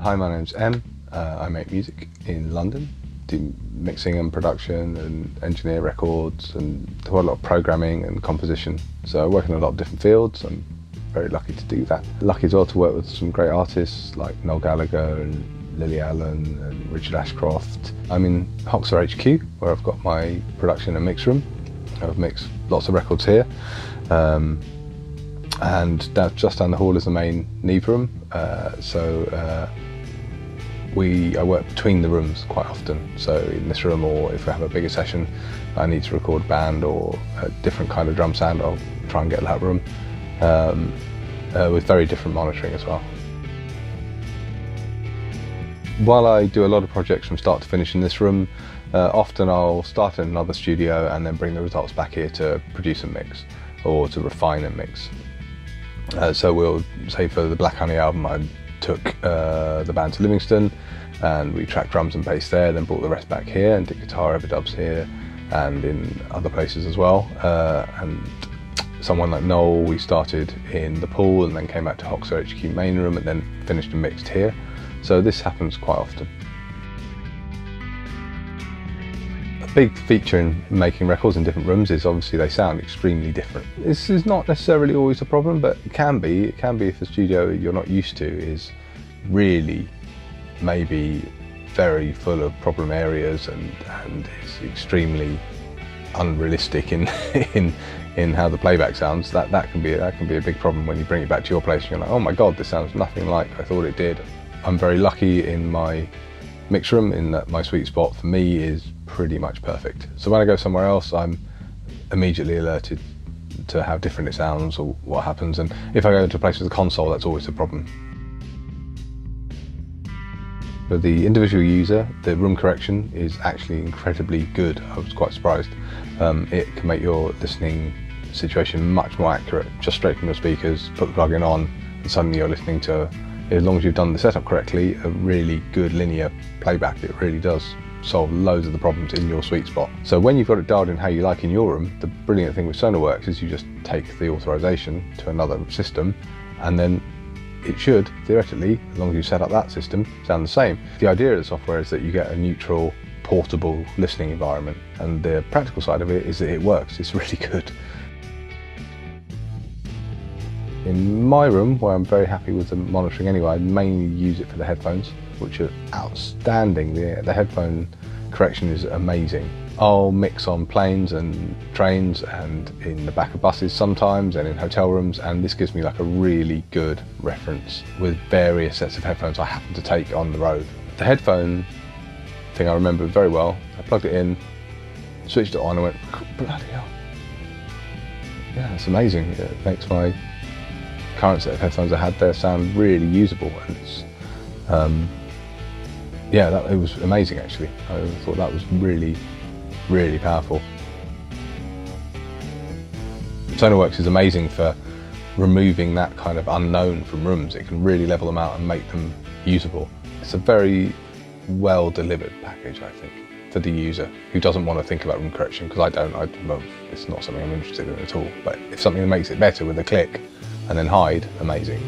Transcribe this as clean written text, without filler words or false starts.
Hi, my name's Em. I make music in London, do mixing and production and engineer records and do quite a lot of programming and composition. So I work in a lot of different fields. I'm very lucky to do that. Lucky as well to work with some great artists like Noel Gallagher and Lily Allen and Richard Ashcroft. I'm in Hoxha HQ, where I've got my production and mix room. I've mixed lots of records here. And just down the hall is the main Neve room. I work between the rooms quite often. So in this room, or if we have a bigger session, I need to record a band or a different kind of drum sound, I'll try and get that room with very different monitoring as well. While I do a lot of projects from start to finish in this room, often I'll start in another studio and then bring the results back here to produce and mix, or to refine and mix. So we'll say for the Black Honey album, I took the band to Livingston and we tracked drums and bass there, then brought the rest back here and did guitar overdubs here and in other places as well. And someone like Noel, we started in the pool and then came back to Hoxha HQ main room and then finished and mixed here. So this happens quite often. A big feature in making records in different rooms is obviously they sound extremely different. This is not necessarily always a problem, but it can be. It can be if the studio you're not used to is really maybe very full of problem areas and is extremely unrealistic in how the playback sounds. That can be a big problem when you bring it back to your place and you're like, oh my god, this sounds nothing like I thought it did. I'm very lucky in my mix room in that my sweet spot for me is pretty much perfect. So when I go somewhere else, I'm immediately alerted to how different it sounds or what happens. And if I go to a place with a console, that's always a problem. For the individual user, the room correction is actually incredibly good. I was quite surprised. It can make your listening situation much more accurate, just straight from your speakers, put the plug-in on, and suddenly you're listening to, as long as you've done the setup correctly, a really good linear playback. It really does solve loads of the problems in your sweet spot. So when you've got it dialed in how you like in your room, the brilliant thing with Sonarworks is you just take the authorization to another system and then it should, theoretically, as long as you set up that system, sound the same. The idea of the software is that you get a neutral, portable listening environment, and the practical side of it is that it works. It's really good. In my room, where I'm very happy with the monitoring anyway, I mainly use it for the headphones, which are outstanding. The headphone correction is amazing. I'll mix on planes and trains and in the back of buses sometimes and in hotel rooms, and this gives me like a really good reference with various sets of headphones I happen to take on the road. The headphone thing I remember very well. I plugged it in, switched it on and went, bloody hell. Yeah, it's amazing. It makes my current set of headphones I had there sound really usable, and it's it was amazing actually. I thought that was really powerful. Sonarworks is amazing for removing that kind of unknown from rooms. It can really level them out and make them usable. It's a very well delivered package, I think, for the user who doesn't want to think about room correction, because I don't. Well, it's not something I'm interested in at all. But if something makes it better with a click and then hide, amazing.